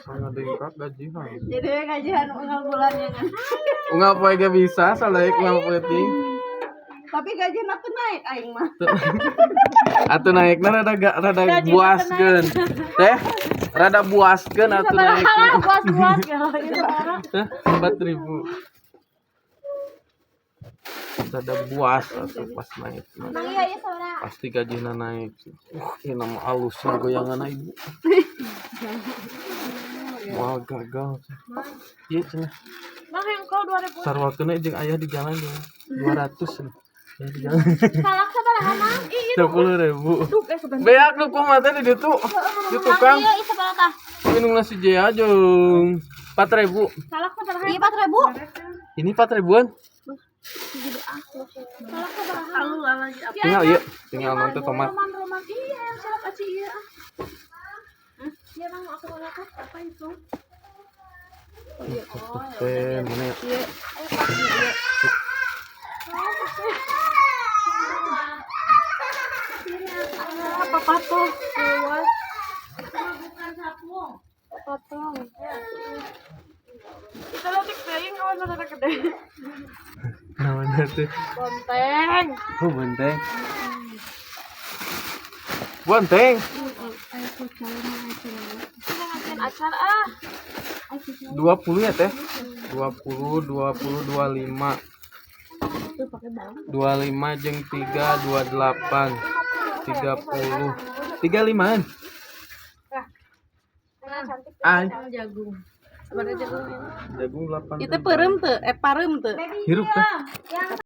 Sangat dengkak gajian. Jadi gajian unggal bulannya kan. Unggal poe ge bisa saleh unggal penting. Tapi gajian aku naik aing mah. Atuh naikna rada buaskeun. Teh, rada buaskeun atuh naikna. Buas-buas ya itu orang. 4.000. Rada buas atuh pas naik. Nang iya ya saudara. Pasti gajinya naik. Ini nama alusnya goyangan ibu. Wah gagal. Iya cenah. Nah yang kau 2000. Sarwakeuna jeung aya di jalan 200. Ya di jalan. Salak sabaraha mang? Ih, 10.000. tuh sebentar. Beak nu kumaha teh di ditu. Di tukang. Iya, ih sabaraha tah? Minum nasi jea jeung 4.000. Salak sabaraha? Iya 4.000. Ini 4.000-an. Salak sabaraha? Alu lagi apa? Tinggal ieu, tinggal nonton tomat. Roman iya, salak aci iya. Iya mang aku mau lihat apa itu? Teh, mana ya? Iya. Apa patung? Buat. Bukan sapung. Patung. Kita lihat teuing awan rada gede. Naon teh? Bonteng. Oh, benteng. Bonteng. Kita ngajain acar ah. 20 ya teh? 20, 25. 25 jeung 3, 28. 30. 35-an. Ay, Jagung. Sebenarnya jagung ini. jagung 8. Itu perem tuh, pareum tuh. Hirup teh.